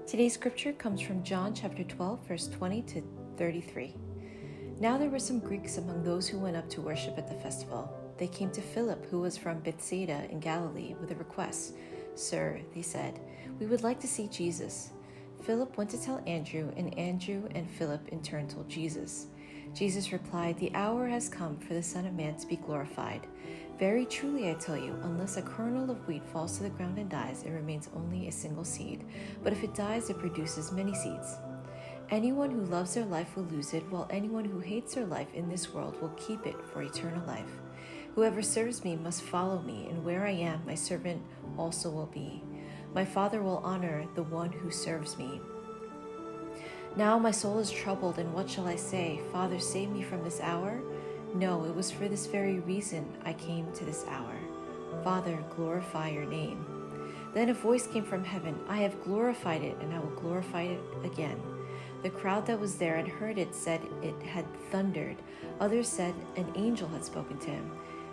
Today's scripture comes from John chapter 12, verse 20 to 33. Now there were some Greeks among those who went up to worship at the festival. They came to Philip, who was from Bethsaida in Galilee, with a request. "Sir," they said, "we would like to see Jesus." Philip went to tell Andrew, and Andrew and Philip in turn told Jesus. Jesus replied, "The hour has come for the Son of Man to be glorified. Very truly I tell you, unless a kernel of wheat falls to the ground and dies, it remains only a single seed. But if it dies, it produces many seeds. Anyone who loves their life will lose it, while anyone who hates their life in this world will keep it for eternal life. Whoever serves me must follow me, and where I am, my servant also will be. My Father will honor the one who serves me. Now my soul is troubled, and what shall I say? Father, save me from this hour? No, it was for this very reason I came to this hour. Father, glorify your name." Then a voice came from heaven, "I have glorified it, and I will glorify it again." The crowd that was there and heard it said it had thundered. Others said an angel had spoken to him.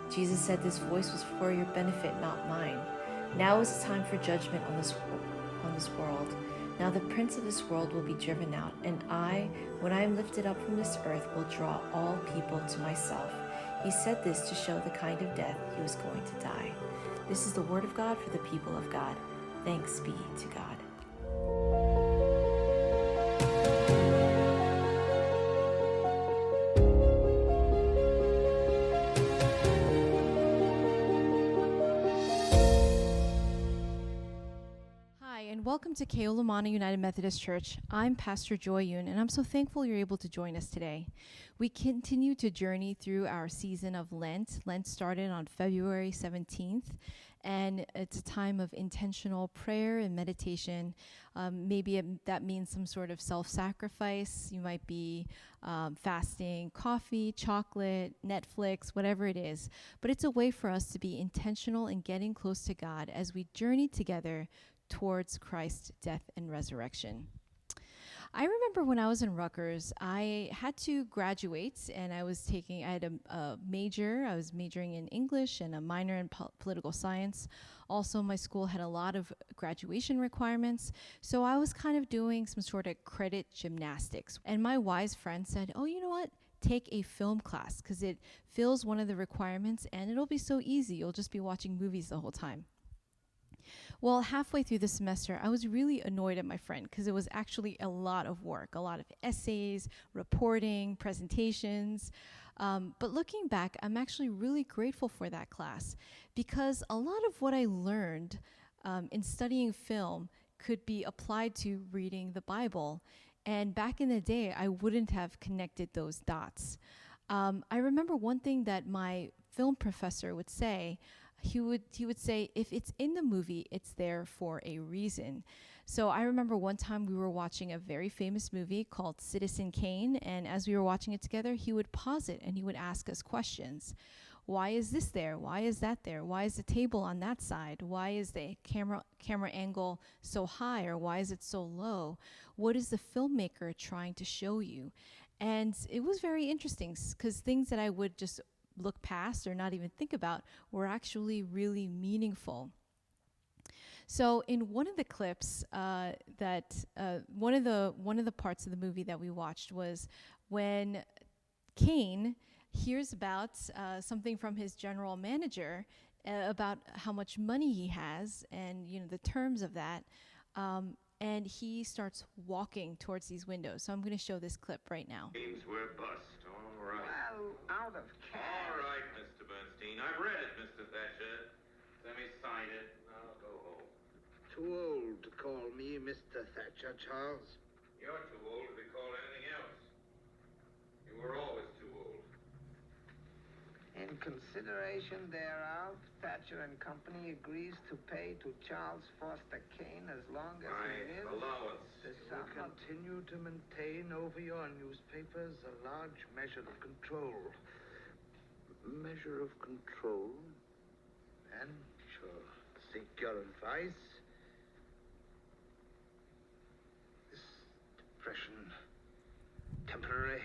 Jesus said, "This voice was for your benefit, not mine. Now is the time for judgment on this world. Now the prince of this world will be driven out, and I, when I am lifted up from this earth, will draw all people to myself." He said this to show the kind of death he was going to die. This is the word of God for the people of God. Thanks be to God. And welcome to Keolumana United Methodist Church. I'm Pastor Joy Yoon, and I'm so thankful you're able to join us today. We continue to journey through our season of Lent. Lent started on February 17th, and it's a time of intentional prayer and meditation. That means some sort of self-sacrifice. You might be fasting coffee, chocolate, Netflix, whatever it is. But it's a way for us to be intentional in getting close to God as we journey together towards Christ's death and resurrection. I remember when I was in Rutgers, I had to graduate, and I had a major. I was majoring in English and a minor in political science. Also, my school had a lot of graduation requirements, so I was kind of doing some sort of credit gymnastics. And my wise friend said, "Oh, you know what? Take a film class, because it fills one of the requirements, and it'll be so easy. You'll just be watching movies the whole time." Well, halfway through the semester, I was really annoyed at my friend because it was actually a lot of work, a lot of essays, reporting, presentations. But looking back, I'm actually really grateful for that class because a lot of what I learned in studying film could be applied to reading the Bible. And back in the day, I wouldn't have connected those dots. I remember one thing that my film professor would say. He would say, if it's in the movie, it's there for a reason. So I remember one time we were watching a very famous movie called Citizen Kane, and as we were watching it together, he would pause it and he would ask us questions. Why is this there? Why is that there? Why is the table on that side? Why is the camera angle so high, or why is it so low? What is the filmmaker trying to show you? And it was very interesting because things that I would just look past or not even think about were actually really meaningful. So in one of the clips one of the parts of the movie that we watched was when Kane hears about something from his general manager about how much money he has and the terms of that, and he starts walking towards these windows. So I'm going to show this clip right now. Games were bust. All right. Well, out of cash. All right, Mr. Bernstein. I've read it, Mr. Thatcher. Let me sign it. I'll go home. Too old to call me Mr. Thatcher, Charles. You're too old to be called anything else. You were always too old. In consideration thereof, Thatcher and Company agrees to pay to Charles Foster Kane as long as he lives. My allowance. The sum continue to maintain over your newspapers a large measure of control. Measure of control? And shall seek your advice. This depression, temporary.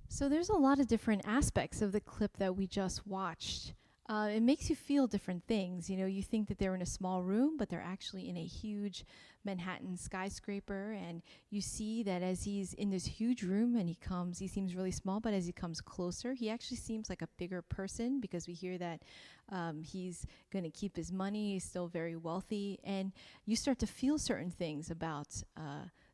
So there's a lot of different aspects of the clip that we just watched. It makes you feel different things. You know, you think that they're in a small room, but they're actually in a huge Manhattan skyscraper. And you see that as he's in this huge room and he seems really small, but as he comes closer, he actually seems like a bigger person, because we hear that he's going to keep his money. He's still very wealthy. And you start to feel certain things about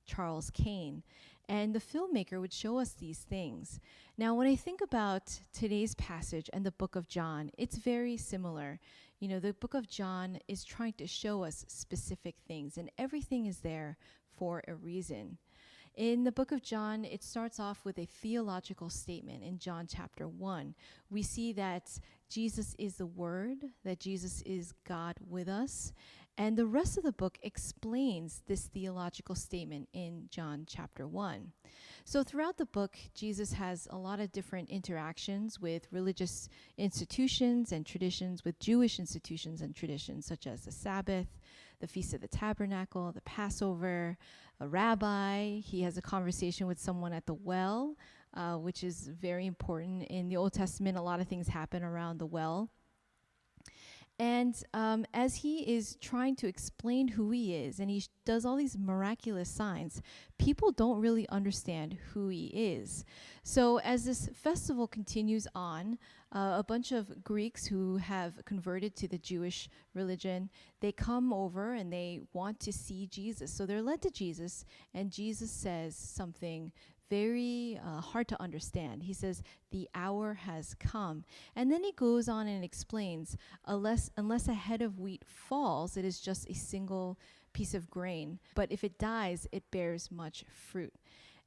Charles Kane. And the filmmaker would show us these things. Now, when I think about today's passage and the book of John, it's very similar. You know, the book of John is trying to show us specific things, and everything is there for a reason. In the book of John, it starts off with a theological statement in John chapter 1. We see that Jesus is the Word, that Jesus is God with us. And the rest of the book explains this theological statement in John chapter 1. So throughout the book, Jesus has a lot of different interactions with religious institutions and traditions, with Jewish institutions and traditions, such as the Sabbath, the Feast of the Tabernacle, the Passover, a rabbi. He has a conversation with someone at the well, which is very important. In the Old Testament, a lot of things happen around the well. And as he is trying to explain who he is, and he does all these miraculous signs, people don't really understand who he is. So as this festival continues on, a bunch of Greeks who have converted to the Jewish religion, they come over and they want to see Jesus. So they're led to Jesus, and Jesus says something very hard to understand. He says, "The hour has come." And then he goes on and explains, unless a head of wheat falls, it is just a single piece of grain. But if it dies, it bears much fruit.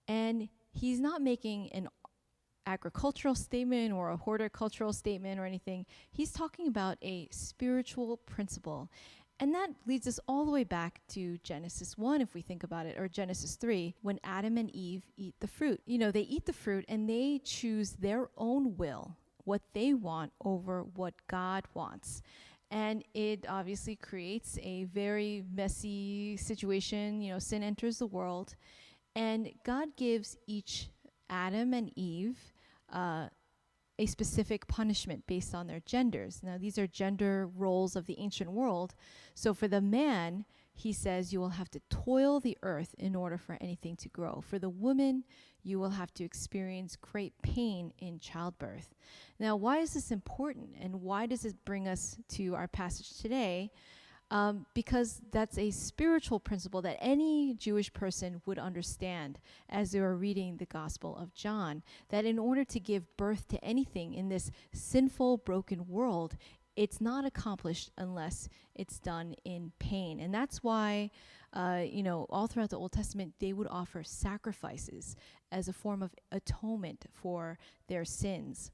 And he's not making an agricultural statement or a horticultural statement or anything. He's talking about a spiritual principle. And that leads us all the way back to Genesis 1, if we think about it, or Genesis 3, when Adam and Eve eat the fruit. You know, they eat the fruit and they choose their own will, what they want over what God wants. And it obviously creates a very messy situation. You know, sin enters the world. And God gives each Adam and Eve a specific punishment based on their genders. Now, these are gender roles of the ancient world. So for the man, he says, you will have to toil the earth in order for anything to grow. For the woman, you will have to experience great pain in childbirth. Now, why is this important, and why does it bring us to our passage today? Because that's a spiritual principle that any Jewish person would understand as they were reading the Gospel of John, that in order to give birth to anything in this sinful, broken world, it's not accomplished unless it's done in pain. And that's why, all throughout the Old Testament, they would offer sacrifices as a form of atonement for their sins.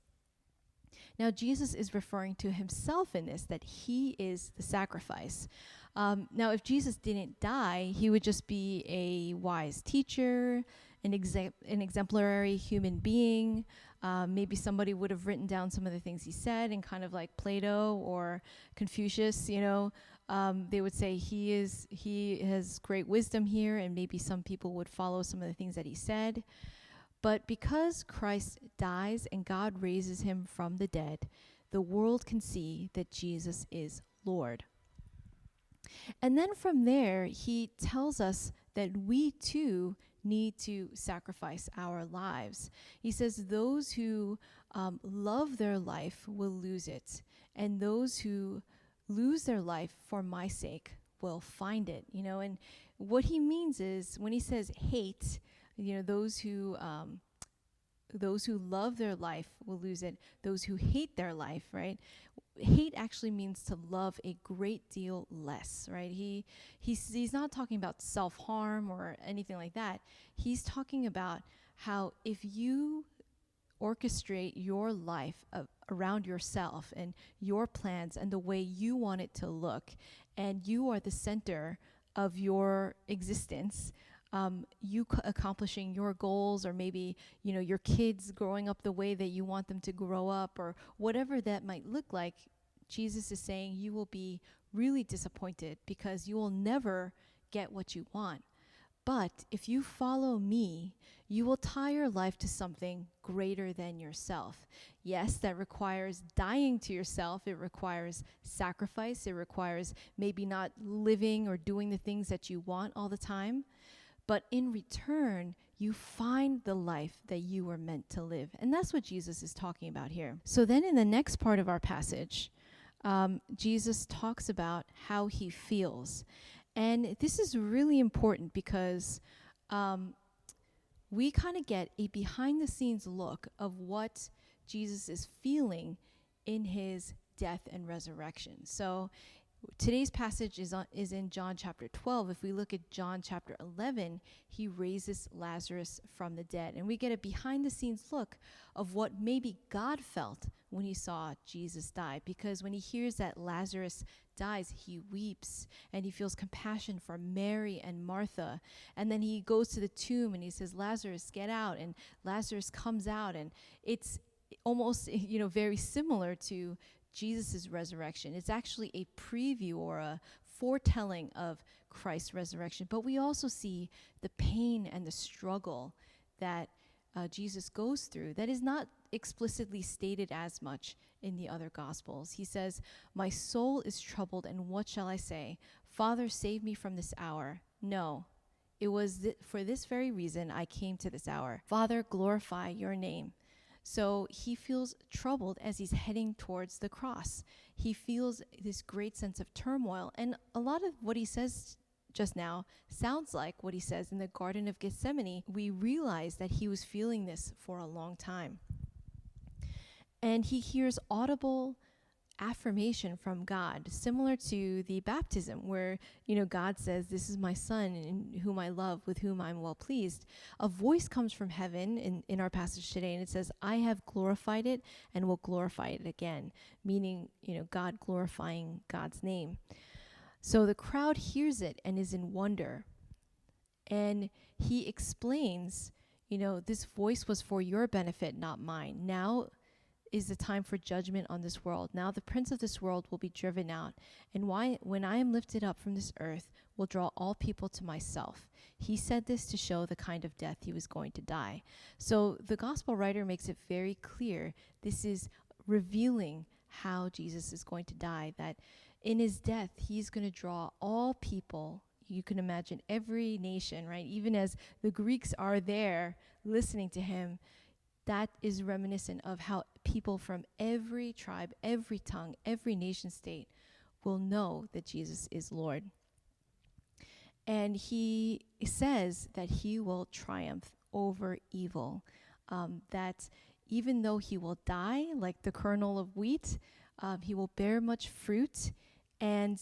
Now, Jesus is referring to himself in this, that he is the sacrifice. Now, if Jesus didn't die, he would just be a wise teacher, an exemplary human being. Maybe somebody would have written down some of the things he said, and kind of like Plato or Confucius, they would say he has great wisdom here, and maybe some people would follow some of the things that he said. But because Christ dies and God raises him from the dead, the world can see that Jesus is Lord. And then from there, he tells us that we too need to sacrifice our lives. He says those who love their life will lose it, and those who lose their life for my sake will find it. And what he means is, when he says hate, those who love their life will lose it. Those who hate their life, right? Hate actually means to love a great deal less, right? He's not talking about self-harm or anything like that. He's talking about how if you orchestrate your life around yourself and your plans and the way you want it to look, and you are the center of your existence, accomplishing your goals, or maybe your kids growing up the way that you want them to grow up, or whatever that might look like, Jesus is saying you will be really disappointed because you will never get what you want. But if you follow me, you will tie your life to something greater than yourself. Yes, that requires dying to yourself. It requires sacrifice. It requires maybe not living or doing the things that you want all the time. But in return, you find the life that you were meant to live. And that's what Jesus is talking about here. So then in the next part of our passage, Jesus talks about how he feels. And this is really important because we kind of get a behind the scenes look of what Jesus is feeling in his death and resurrection. So today's passage is in John chapter 12. If we look at John chapter 11, he raises Lazarus from the dead. And we get a behind the scenes look of what maybe God felt when he saw Jesus die. Because when he hears that Lazarus dies, he weeps and he feels compassion for Mary and Martha. And then he goes to the tomb and he says, Lazarus, get out. And Lazarus comes out, and it's almost, very similar to Jesus' resurrection. It's actually a preview or a foretelling of Christ's resurrection. But we also see the pain and the struggle that Jesus goes through that is not explicitly stated as much in the other Gospels. He says, my soul is troubled, and what shall I say? Father, save me from this hour. No, it was for this very reason I came to this hour. Father, glorify your name. So he feels troubled as he's heading towards the cross. He feels this great sense of turmoil. And a lot of what he says just now sounds like what he says in the Garden of Gethsemane. We realize that he was feeling this for a long time. And he hears audible affirmation from God, similar to the baptism where, God says, this is my son in whom I love, with whom I'm well pleased. A voice comes from heaven in our passage today, and it says, I have glorified it and will glorify it again, meaning, God glorifying God's name. So the crowd hears it and is in wonder. And he explains, this voice was for your benefit, not mine. Now is the time for judgment on this world. Now the prince of this world will be driven out, and when I am lifted up from this earth, will draw all people to myself. He said this to show the kind of death he was going to die. So the gospel writer makes it very clear. This is revealing how Jesus is going to die, that in his death, he's going to draw all people. You can imagine every nation, right? Even as the Greeks are there listening to him, that is reminiscent of how people from every tribe, every tongue, every nation state will know that Jesus is Lord. And he says that he will triumph over evil, that even though he will die like the kernel of wheat, he will bear much fruit, and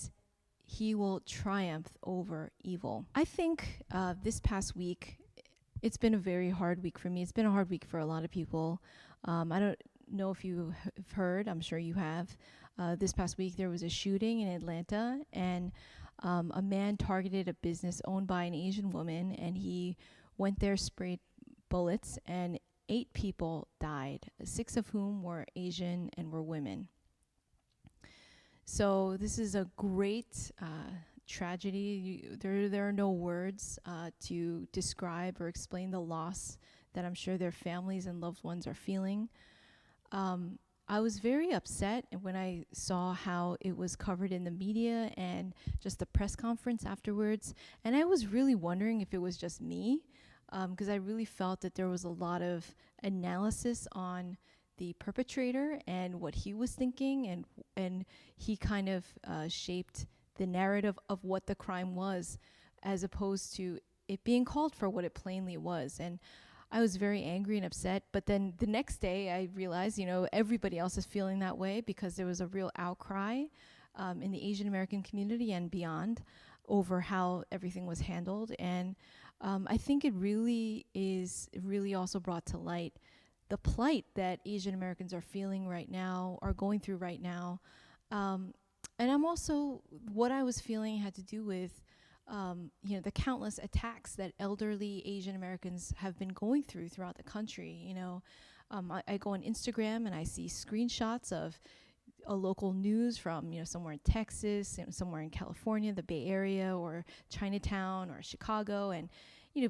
he will triumph over evil. I think this past week, it's been a very hard week for me. It's been a hard week for a lot of people. I don't know if you have heard, I'm sure you have. This past week there was a shooting in Atlanta, and a man targeted a business owned by an Asian woman, and he went there, sprayed bullets, and 8 people died, 6 of whom were Asian and were women. So this is a great tragedy. There are no words to describe or explain the loss that I'm sure their families and loved ones are feeling. I was very upset when I saw how it was covered in the media and just the press conference afterwards. And I was really wondering if it was just me, because I really felt that there was a lot of analysis on the perpetrator and what he was thinking, and he kind of shaped the narrative of what the crime was, as opposed to it being called for what it plainly was. And I was very angry and upset. But then the next day I realized, everybody else is feeling that way, because there was a real outcry in the Asian American community and beyond over how everything was handled. And I think it really also brought to light the plight that Asian Americans are feeling right now, are going through right now. And I'm also, what I was feeling had to do with, the countless attacks that elderly Asian Americans have been going throughout the country. I go on Instagram and I see screenshots of a local news from, somewhere in Texas, somewhere in California, the Bay Area, or Chinatown, or Chicago, and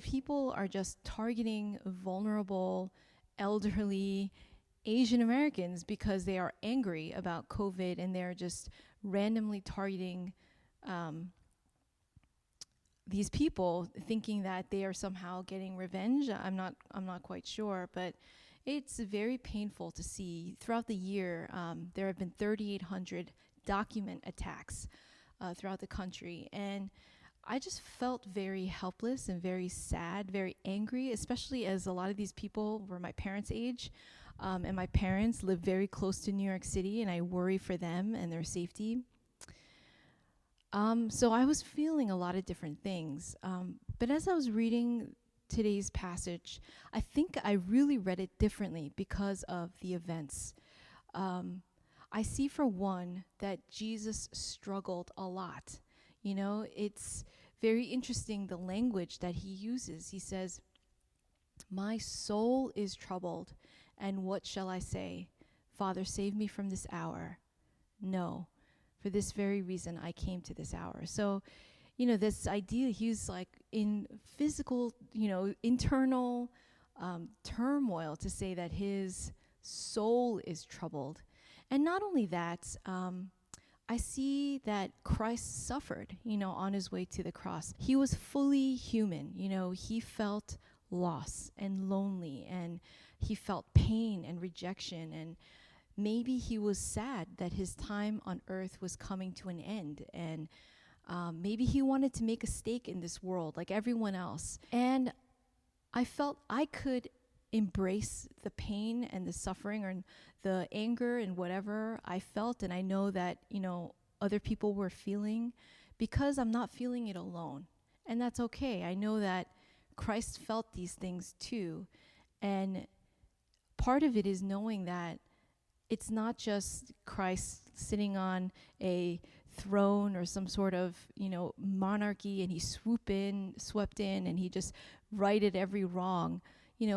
people are just targeting vulnerable, elderly Asian Americans because they are angry about COVID, and they're just randomly targeting these people, thinking that they are somehow getting revenge. I'm not quite sure, but it's very painful to see. Throughout the year, there have been 3,800 document attacks throughout the country, and I just felt very helpless and very sad, very angry, especially as a lot of these people were my parents' age, and my parents live very close to New York City, and I worry for them and their safety. So I was feeling a lot of different things. But as I was reading today's passage, I think I really read it differently because of the events. I see, for one, that Jesus struggled a lot. It's very interesting, the language that he uses. He says, "My soul is troubled, and what shall I say? Father, save me from this hour. No, for this very reason I came to this hour." So, this idea, he's like in physical, internal turmoil, to say that his soul is troubled. And not only that, I see that Christ suffered, on his way to the cross. He was fully human. He felt loss and lonely, and he felt pain and rejection, and maybe he was sad that his time on earth was coming to an end, and maybe he wanted to make a stake in this world like everyone else. And I felt I could embrace the pain and the suffering, or the anger and whatever I felt, and I know that, other people were feeling, because I'm not feeling it alone. And that's okay. I know that Christ felt these things too. And part of it is knowing that it's not just Christ sitting on a throne or some sort of, monarchy, and he swept in and he just righted every wrong.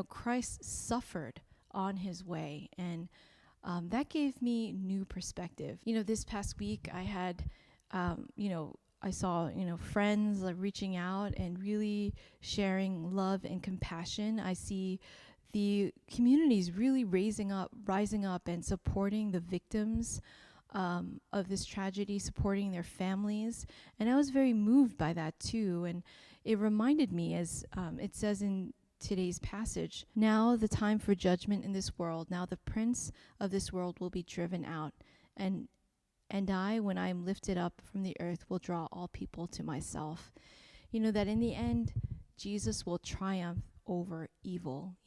Christ suffered on his way, and that gave me new perspective. This past week I had, I saw, friends reaching out and really sharing love and compassion. I see the communities really rising up and supporting the victims of this tragedy, supporting their families. And I was very moved by that too. And it reminded me, as it says in today's passage, "Now the time for judgment in this world. Now the prince of this world will be driven out. And I, when I am lifted up from the earth, will draw all people to myself." That in the end, Jesus will triumph over evil.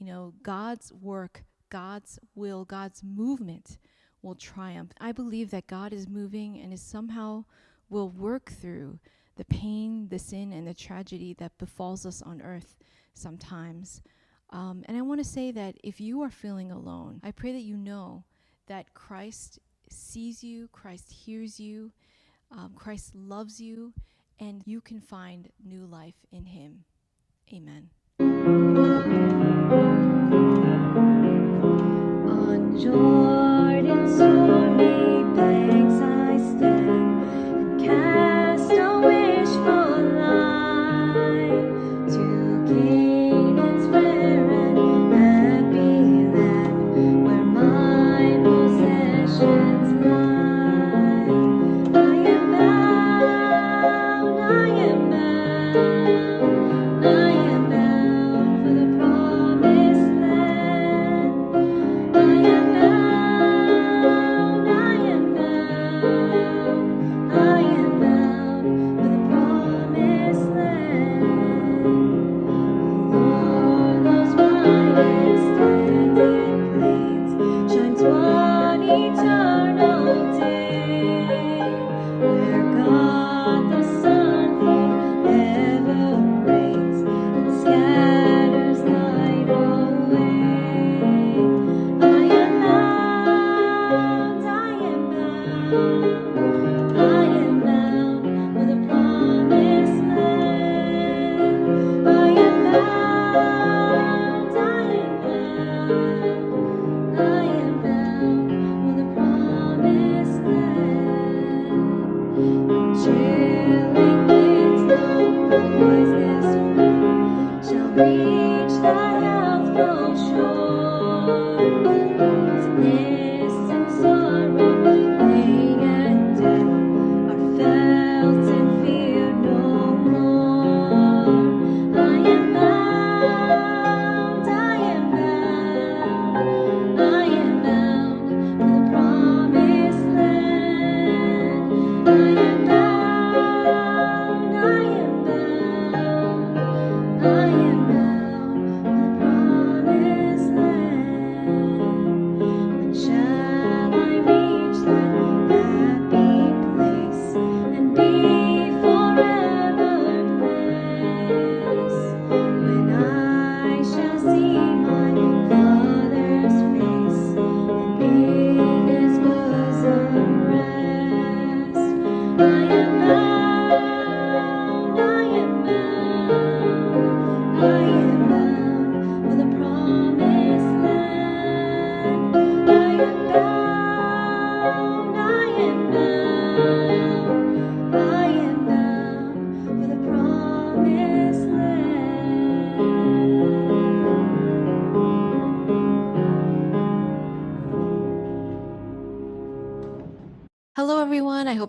God's work, God's will, God's movement will triumph. I believe that God is moving and is somehow will work through the pain, the sin, and the tragedy that befalls us on earth sometimes. And I want to say that if you are feeling alone, I pray that you know that Christ sees you, Christ hears you, Christ loves you, and you can find new life in him. Amen. On Jordan's stormy banks I stand and cast a wishful eye to Canaan's fair and happy land, where my possessions lie. I am bound, I am bound, I am bound for the promised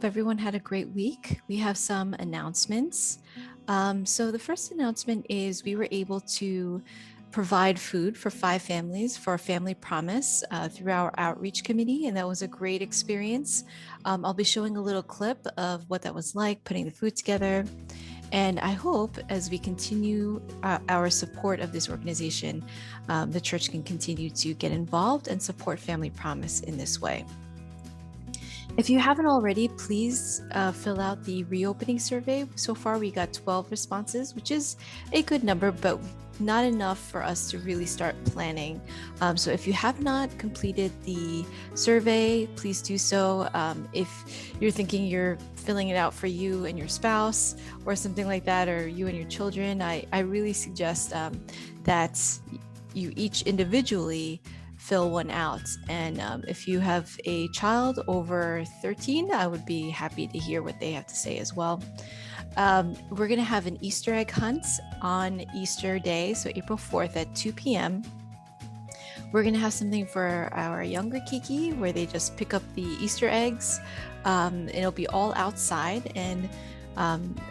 hope everyone had a great week. We have some announcements. So, the first announcement is we were able to provide food for 5 families for a family promise through our outreach committee, and that was a great experience. I'll be showing a little clip of what that was like, putting the food together. And I hope as we continue our support of this organization, the church can continue to get involved and support Family Promise in this way. If you haven't already, please fill out the reopening survey. So far, we got 12 responses, which is a good number, but not enough for us to really start planning. So if you have not completed the survey, please do so. If you're thinking you're filling it out for you and your spouse or something like that, or you and your children, I really suggest that you each individually fill one out. And if you have a child over 13, I would be happy to hear what they have to say as well. We're going to have an Easter egg hunt on Easter Day, so April 4th at 2 p.m. We're going to have something for our younger Kiki where they just pick up the Easter eggs. It'll be all outside, and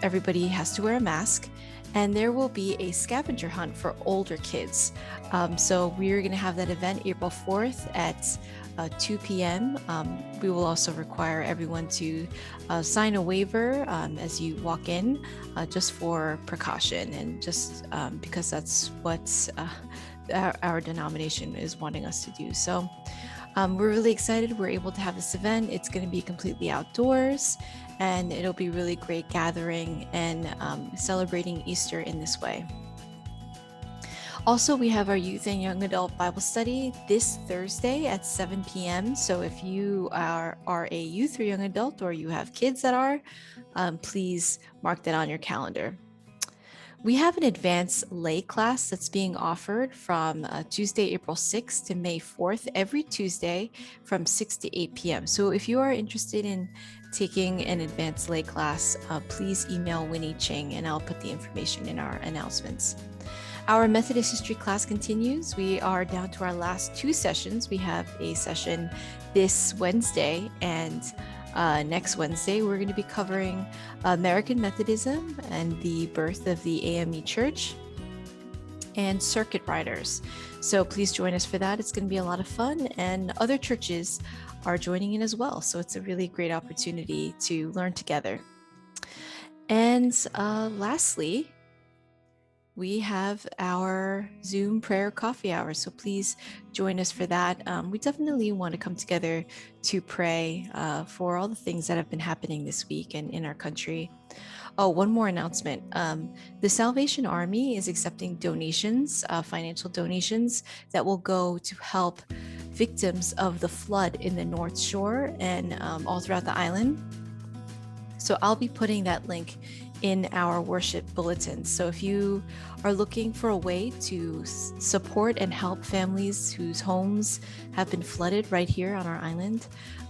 everybody has to wear a mask. And there will be a scavenger hunt for older kids. So we're going to have that event April 4th at 2 p.m. We will also require everyone to sign a waiver as you walk in, just for precaution and just because that's what our denomination is wanting us to do. So we're really excited we're able to have this event. It's going to be completely outdoors, and it'll be really great gathering and celebrating Easter in this way. Also, we have our youth and young adult Bible study this Thursday at 7 p.m. So if you are a youth or young adult, or you have kids that are, please mark that on your calendar. We have an advanced lay class that's being offered from Tuesday, April 6th to May 4th, every Tuesday from 6 to 8 p.m. So if you are interested in taking an advanced lay class, please email Winnie Ching and I'll put the information in our announcements. Our Methodist history class continues. We are down to our last 2 sessions. We have a session this Wednesday, and next Wednesday we're going to be covering American Methodism and the birth of the AME Church and circuit riders. So please join us for that. It's going to be a lot of fun, and other churches are joining in as well. So it's a really great opportunity to learn together. And lastly, we have our Zoom prayer coffee hour. So please join us for that. We definitely want to come together to pray for all the things that have been happening this week and in our country. Oh, one more announcement. The Salvation Army is accepting donations, financial donations that will go to help victims of the flood in the North Shore and all throughout the island. So I'll be putting that link in our worship bulletins. So if you are looking for a way to support and help families whose homes have been flooded right here on our island,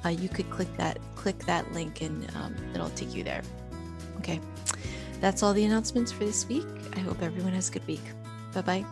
you could click that link and it'll take you there. Okay, that's all the announcements for this week. I hope everyone has a good week. Bye-bye.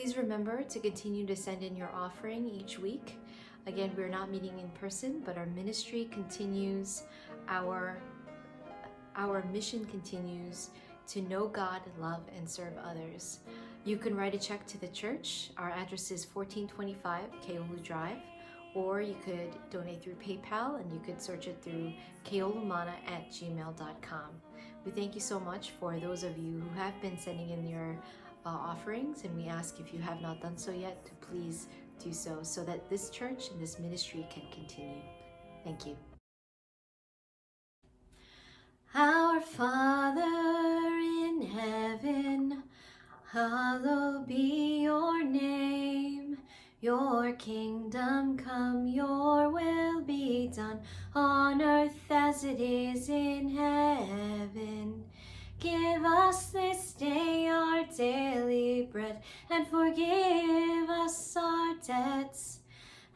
Please remember to continue to send in your offering each week. Again, we're not meeting in person, but our ministry continues. Our mission continues to know God, love, and serve others. You can write a check to the church. Our address is 1425 Keolu Drive, or you could donate through PayPal, and you could search it through keolumana@gmail.com. We thank you so much for those of you who have been sending in your offerings, and we ask if you have not done so yet to please do so that this church and this ministry can continue. Thank you. Our Father in heaven, hallowed be your name. Your kingdom come, your will be done, on earth as it is in heaven. Give us this day our daily bread, and forgive us our debts,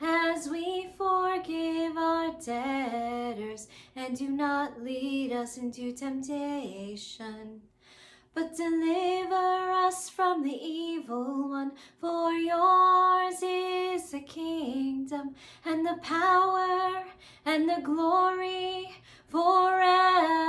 as we forgive our debtors, and do not lead us into temptation, but deliver us from the evil one. For yours is the kingdom, and the power, and the glory, forever.